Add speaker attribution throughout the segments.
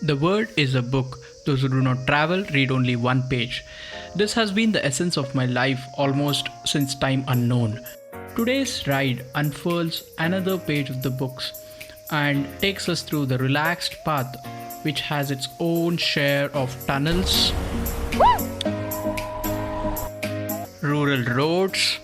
Speaker 1: The world is a book. Those who do not travel read only one page. This has been the essence of my life almost since time unknown. Today's ride unfurls another page of the books and takes us through the relaxed path which has its own share of tunnels, rural roads,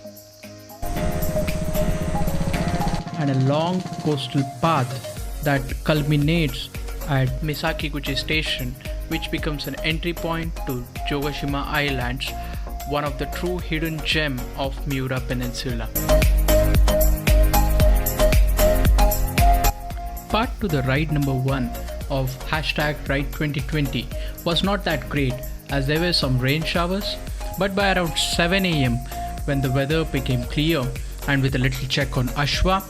Speaker 1: and a long coastal path that culminates at Misakiguchi station, which becomes an entry point to Jogashima Islands, one of the true hidden gem of Miura peninsula. Part to the ride number 1 of #RIDE2020 was not that great as there were some rain showers, but by around 7 am when the weather became clear and with a little check on Ashwa,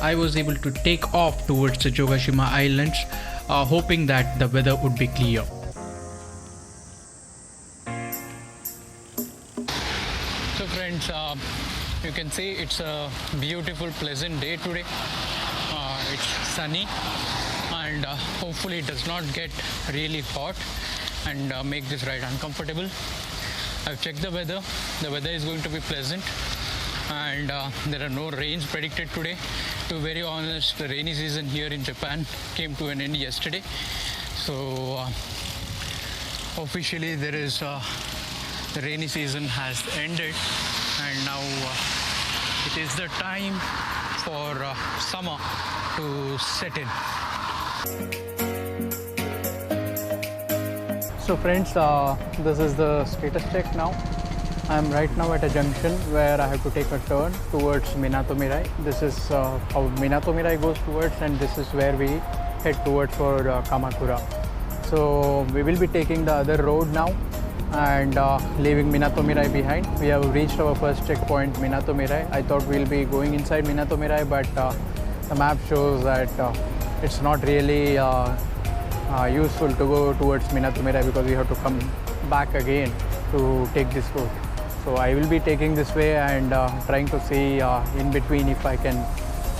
Speaker 1: I was able to take off towards the Jogashima Islands, hoping that the weather would be clear. So friends, you can see it's a beautiful pleasant day today. It's sunny and hopefully it does not get really hot and make this ride uncomfortable. I've checked the weather. The weather is going to be pleasant and there are no rains predicted today. To be very honest, the rainy season here in Japan came to an end yesterday. So officially there is the rainy season has ended and now it is the time for summer to set in. So friends, this is the status check now. I am right now at a junction where I have to take a turn towards Minatomirai. This is how Minatomirai goes towards, and this is where we head towards for Kamakura. So we will be taking the other road now and leaving Minatomirai behind. We have reached our first checkpoint, Minatomirai. I thought we'll be going inside Minatomirai, but the map shows that it's not really useful to go towards Minatomirai because we have to come back again to take this route. So I will be taking this way and trying to see in between if I can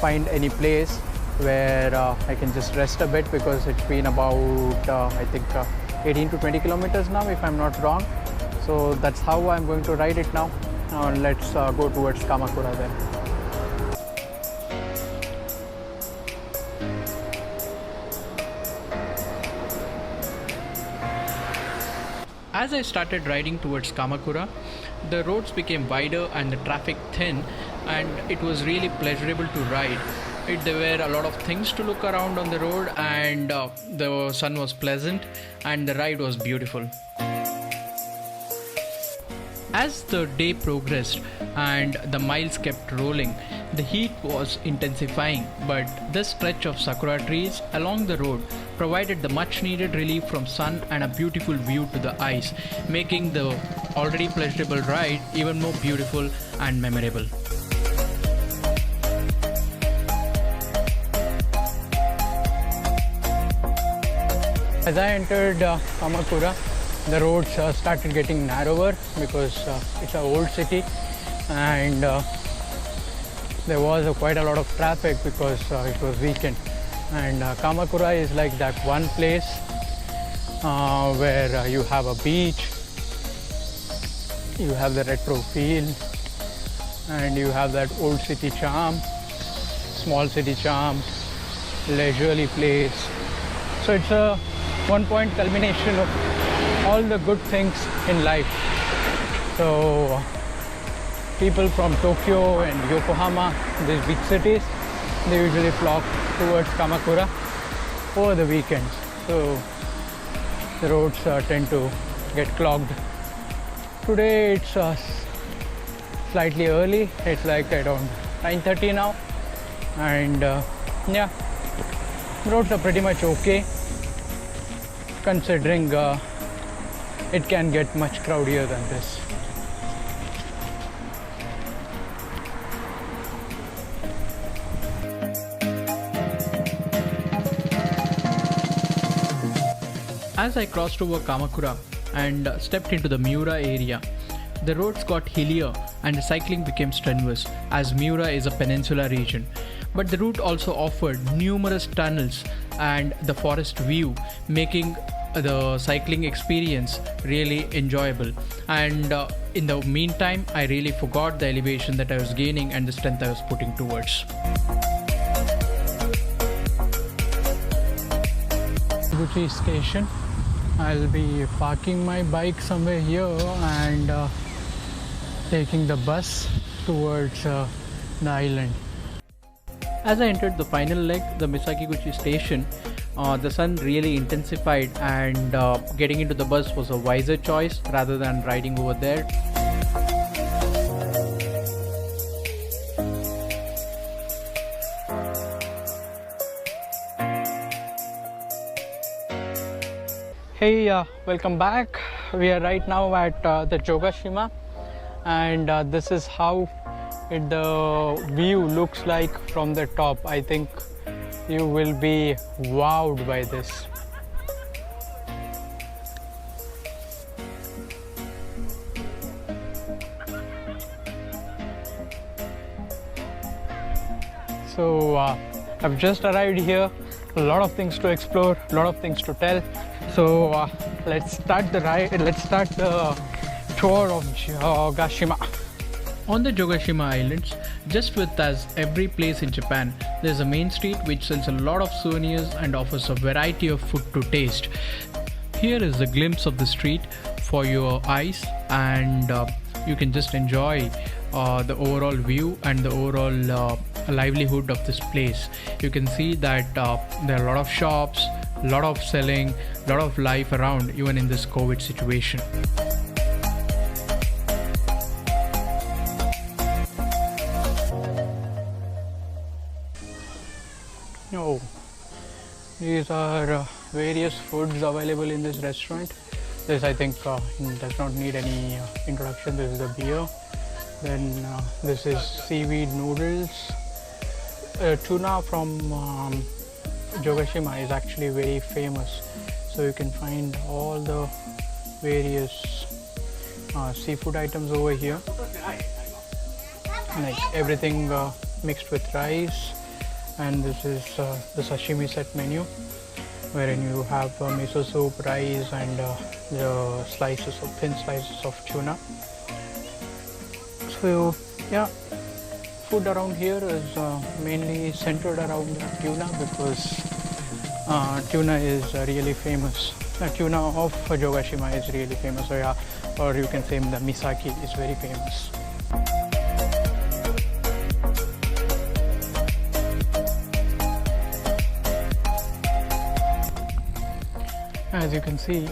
Speaker 1: find any place where I can just rest a bit, because it's been about I think 18 to 20 kilometers now, if I'm not wrong. So that's how I'm going to ride it now. Let's go towards Kamakura then. As I started riding towards Kamakura, the roads became wider and the traffic thin, and it was really pleasurable to ride. There were a lot of things to look around on the road, and the sun was pleasant and the ride was beautiful. As the day progressed and the miles kept rolling, the heat was intensifying, but this stretch of sakura trees along the road provided the much needed relief from sun and a beautiful view to the eyes, making the already pleasurable ride even more beautiful and memorable. As I entered Kamakura, the roads started getting narrower because it's an old city, and there was quite a lot of traffic because it was weekend. And Kamakura is like that one place where you have a beach, you have the retro feel, and you have that old city charm, small city charm, leisurely place. So it's a one-point culmination of all the good things in life. So people from Tokyo and Yokohama, these big cities, they usually flock towards Kamakura over the weekends. So the roads tend to get clogged. Today it's slightly early. It's like around 9:30 now, and yeah, roads are pretty much okay, considering it can get much crowdier than this. As I crossed over Kamakura and stepped into the Miura area, the roads got hillier and the cycling became strenuous, as Miura is a peninsula region. but the route also offered numerous tunnels and the forest view, making the cycling experience really enjoyable. And in the meantime, I really forgot the elevation that I was gaining and the strength I was putting towards. Misakiguchi station. I'll be parking my bike somewhere here and taking the bus towards the island. As I entered the final leg, the Misakiguchi station, the sun really intensified, and getting into the bus was a wiser choice rather than riding over there. Hey, welcome back. We are right now at the Jogashima, and this is how the view looks like from the top. I think you will be wowed by this. So I've just arrived here. A lot of things to explore, a lot of things to tell. So let's start the ride. Let's start the tour of Jogashima. On the Jogashima Islands, just with as every place in Japan, there's a main street which sells a lot of souvenirs and offers a variety of food to taste. Here is a glimpse of the street for your eyes, and you can just enjoy the overall view and the overall livelihood of this place. You can see that there are a lot of shops, a lot of selling, a lot of life around even in this COVID situation. Oh, these are various foods available in this restaurant. This, I think, does not need any introduction. This is the beer. Then this is seaweed noodles. Tuna from Jogashima is actually very famous, so you can find all the various seafood items over here, like everything mixed with rice. And this is the sashimi set menu, wherein you have miso soup, rice, and the thin slices of tuna. So yeah, food around here is mainly centered around tuna, because tuna is really famous. The tuna of Jogashima is really famous. So yeah, or you can say the misaki is very famous. As you can see,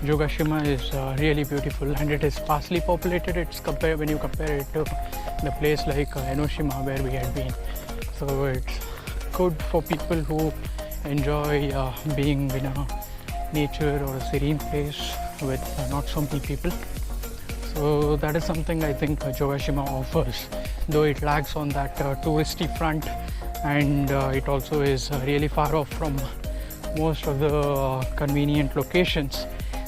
Speaker 1: Jogashima is really beautiful, and it is sparsely populated. When you compare it to the place like Enoshima where we had been. So it's good for people who enjoy being in a nature or a serene place with not so many people. So that is something I think Jogashima offers, though it lags on that touristy front, and it also is really far off from most of the convenient locations.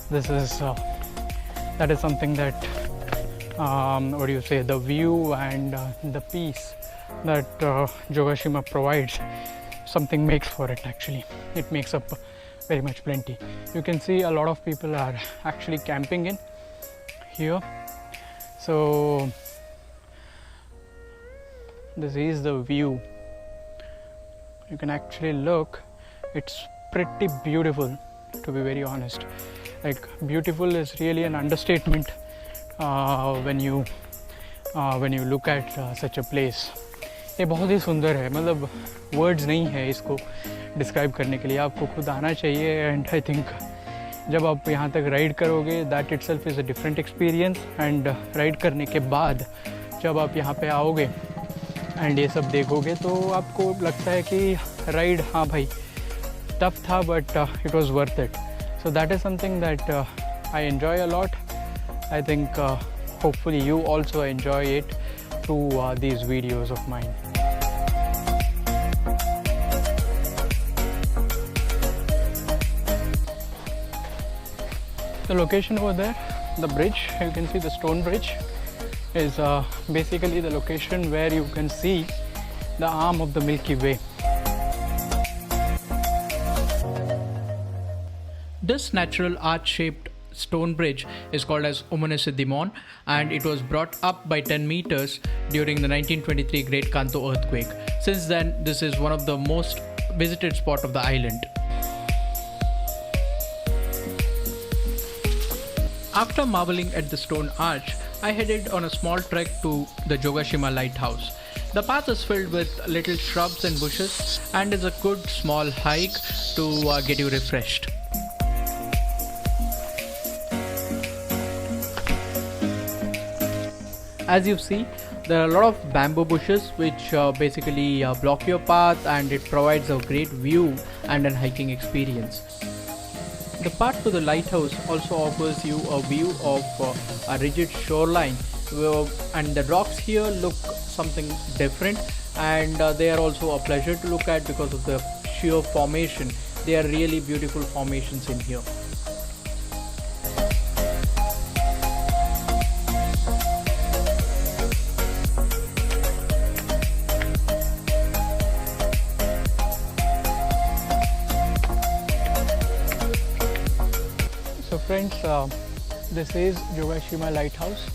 Speaker 1: That is something that the view and the peace that Jogashima provides, something makes for it. Actually, it makes up very much plenty. You can see a lot of people are actually camping in here. So this is the view. You can actually look. It's pretty beautiful, to be very honest. Like, beautiful is really an understatement when you look at such a place. ये बहुत ही सुंदर है, मतलब words नहीं है इसको describe करने के लिए, आपको खुद आना चाहिए. एंड आई थिंक जब आप यहाँ तक राइड करोगे, that itself is a different experience. And ride करने के बाद जब आप यहाँ पे आओगे एंड ये सब देखोगे, तो आपको लगता है कि राइड, हाँ भाई, टफ था, but it was worth it. So that is something that I enjoy a lot. I think hopefully you also enjoy it through these videos of mine. The location over there, the bridge, you can see the stone bridge, is basically the location where you can see the arm of the Milky Way. This natural arch-shaped stone bridge is called as Umanisiddhimon, and it was brought up by 10 meters during the 1923 Great Kanto earthquake. Since then, this is one of the most visited spots of the island. After marveling at the stone arch, I headed on a small trek to the Jogashima lighthouse. The path is filled with little shrubs and bushes and is a good small hike to get you refreshed. As you see, there are a lot of bamboo bushes which basically block your path, and it provides a great view and an hiking experience. The path to the lighthouse also offers you a view of a rigid shoreline, and the rocks here look something different, and they are also a pleasure to look at because of the sheer formation. They are really beautiful formations in here. So friends, this is Jogashima Lighthouse.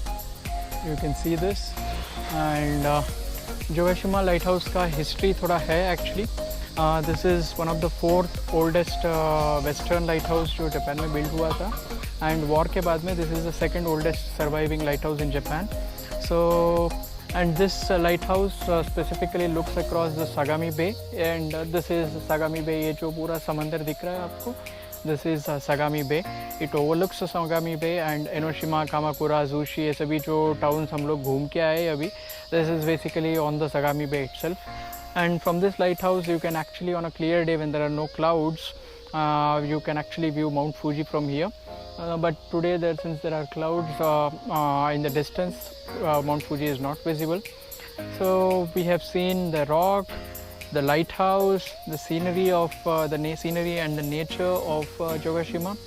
Speaker 1: You can see this, and Jogashima Lighthouse का history थोड़ा है actually. This is one of the fourth oldest western lighthouse जो Japan में built हुआ था, and war के बाद में this is the second oldest surviving lighthouse in Japan. So and this lighthouse specifically looks across the Sagami Bay, and this is Sagami Bay. ये जो पूरा समंदर दिख रहा है आपको, this is Sagami Bay. It overlooks Sagami Bay and Enoshima, Kamakura, Zushi, ये सभी जो towns हम लोग घूम के आए अभी. This is basically on the Sagami Bay itself. And from this lighthouse you can actually, on a clear day when there are no clouds, you can actually view Mount Fuji from here. But today, since there are clouds in the distance, Mount Fuji is not visible. So we have seen the rock, the lighthouse, the scenery of scenery and the nature of Jogashima,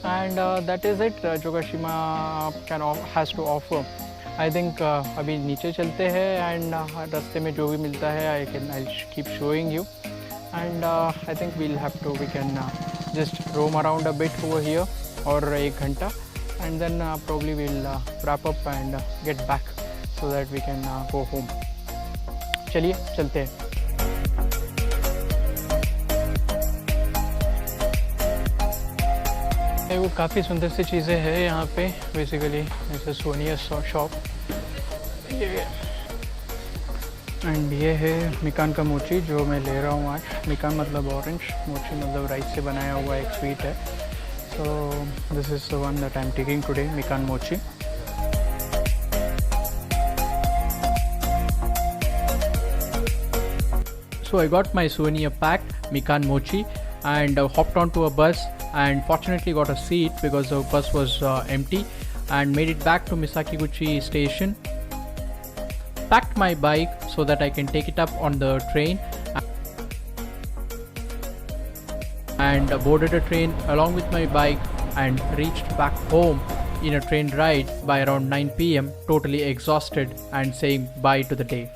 Speaker 1: and that is it. Jogashima has to offer. I think अभी नीचे चलते हैं, and रास्ते में जो भी मिलता है I'll keep showing you, and I think we can just roam around a bit over here or 1 घंटा, and then probably we'll wrap up and get back so that we can go home. चलिए चलते हैं. वो काफ़ी सुंदर सी चीज़ें हैं यहाँ पे. बेसिकली जैसे सोनिया शॉप, एंड ये है मिकान का मोची जो मैं ले रहा हूँ आज. मिकान मतलब ऑरेंज, मोची मतलब राइस से बनाया हुआ एक स्वीट है. So this is the one that I am taking today, mikan mochi. So I got my souvenir packed, Mikan Mochi, and hopped onto a bus, and fortunately got a seat because the bus was empty, and made it back to Misakiguchi station. Packed my bike so that I can take it up on the train, and boarded a train along with my bike and reached back home in a train ride by around 9 p.m. totally exhausted and saying bye to the day.